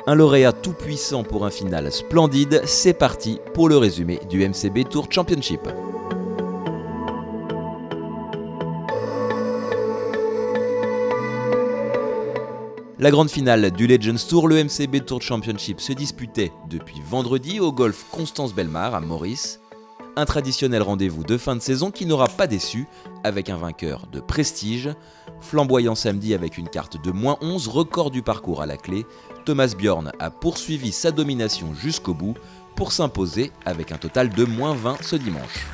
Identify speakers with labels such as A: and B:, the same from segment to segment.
A: Un lauréat tout puissant pour un final splendide, c'est parti pour le résumé du MCB Tour Championship. La grande finale du Legends Tour, le MCB Tour Championship, se disputait depuis vendredi au golf Constance-Bellemare à Maurice. Un traditionnel rendez-vous de fin de saison qui n'aura pas déçu, avec un vainqueur de prestige. Flamboyant samedi avec une carte de -11, record du parcours à la clé, Thomas Bjorn a poursuivi sa domination jusqu'au bout pour s'imposer avec un total de -20 ce dimanche.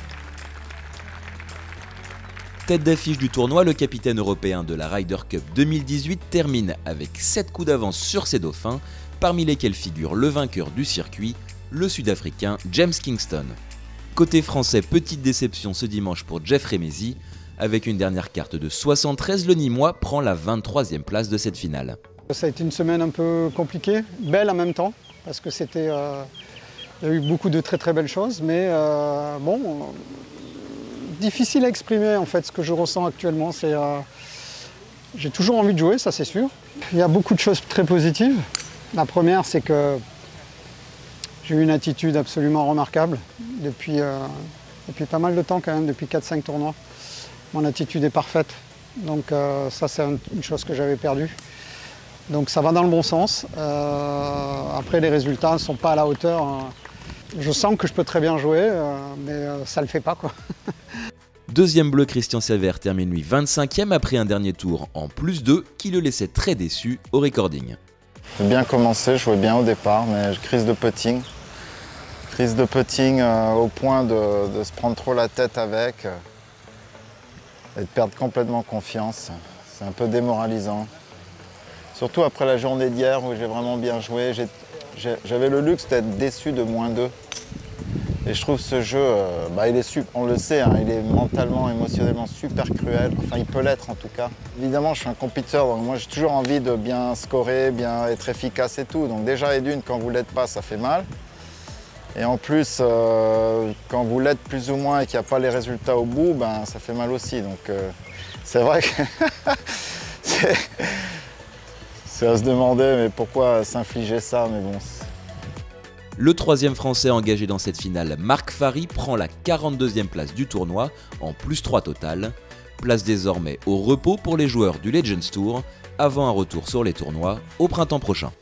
A: Tête d'affiche du tournoi, le capitaine européen de la Ryder Cup 2018 termine avec 7 coups d'avance sur ses dauphins, parmi lesquels figure le vainqueur du circuit, le Sud-Africain James Kingston. Côté français, petite déception ce dimanche pour Jeff Remesi. Avec une dernière carte de 73, le Nîmois prend la 23e place de cette finale.
B: Ça a été une semaine un peu compliquée, belle en même temps, parce que il y a eu beaucoup de très belles choses, mais difficile à exprimer en fait ce que je ressens actuellement. J'ai toujours envie de jouer, ça c'est sûr. Il y a beaucoup de choses très positives. La première, c'est que j'ai eu une attitude absolument remarquable depuis pas mal de temps quand même, depuis 4-5 tournois. Mon attitude est parfaite, donc ça c'est une chose que j'avais perdue. Donc ça va dans le bon sens. Après les résultats ne sont pas à la hauteur. Je sens que je peux très bien jouer, mais ça ne le fait pas, quoi.
A: Deuxième bleu, Christian Sever termine lui 25e après un dernier tour en +2 qui le laissait très déçu au recording.
C: J'ai bien commencé, je jouais bien au départ, mais crise de putting. Crise de putting au point de se prendre trop la tête avec et de perdre complètement confiance. C'est un peu démoralisant. Surtout après la journée d'hier où j'ai vraiment bien joué. J'avais le luxe d'être déçu de -2. Et je trouve ce jeu, on le sait, hein, il est mentalement, émotionnellement super cruel. Enfin, il peut l'être en tout cas. Évidemment, je suis un compétiteur, donc moi j'ai toujours envie de bien scorer, bien être efficace et tout. Donc déjà, et d'une, quand vous ne l'êtes pas, ça fait mal. Et en plus, quand vous l'êtes plus ou moins et qu'il n'y a pas les résultats au bout, ça fait mal aussi. Donc c'est vrai que c'est à se demander, mais pourquoi s'infliger ça, mais bon.
A: Le troisième français engagé dans cette finale, Marc Fary, prend la 42e place du tournoi en +3 total. Place désormais au repos pour les joueurs du Legends Tour, avant un retour sur les tournois au printemps prochain.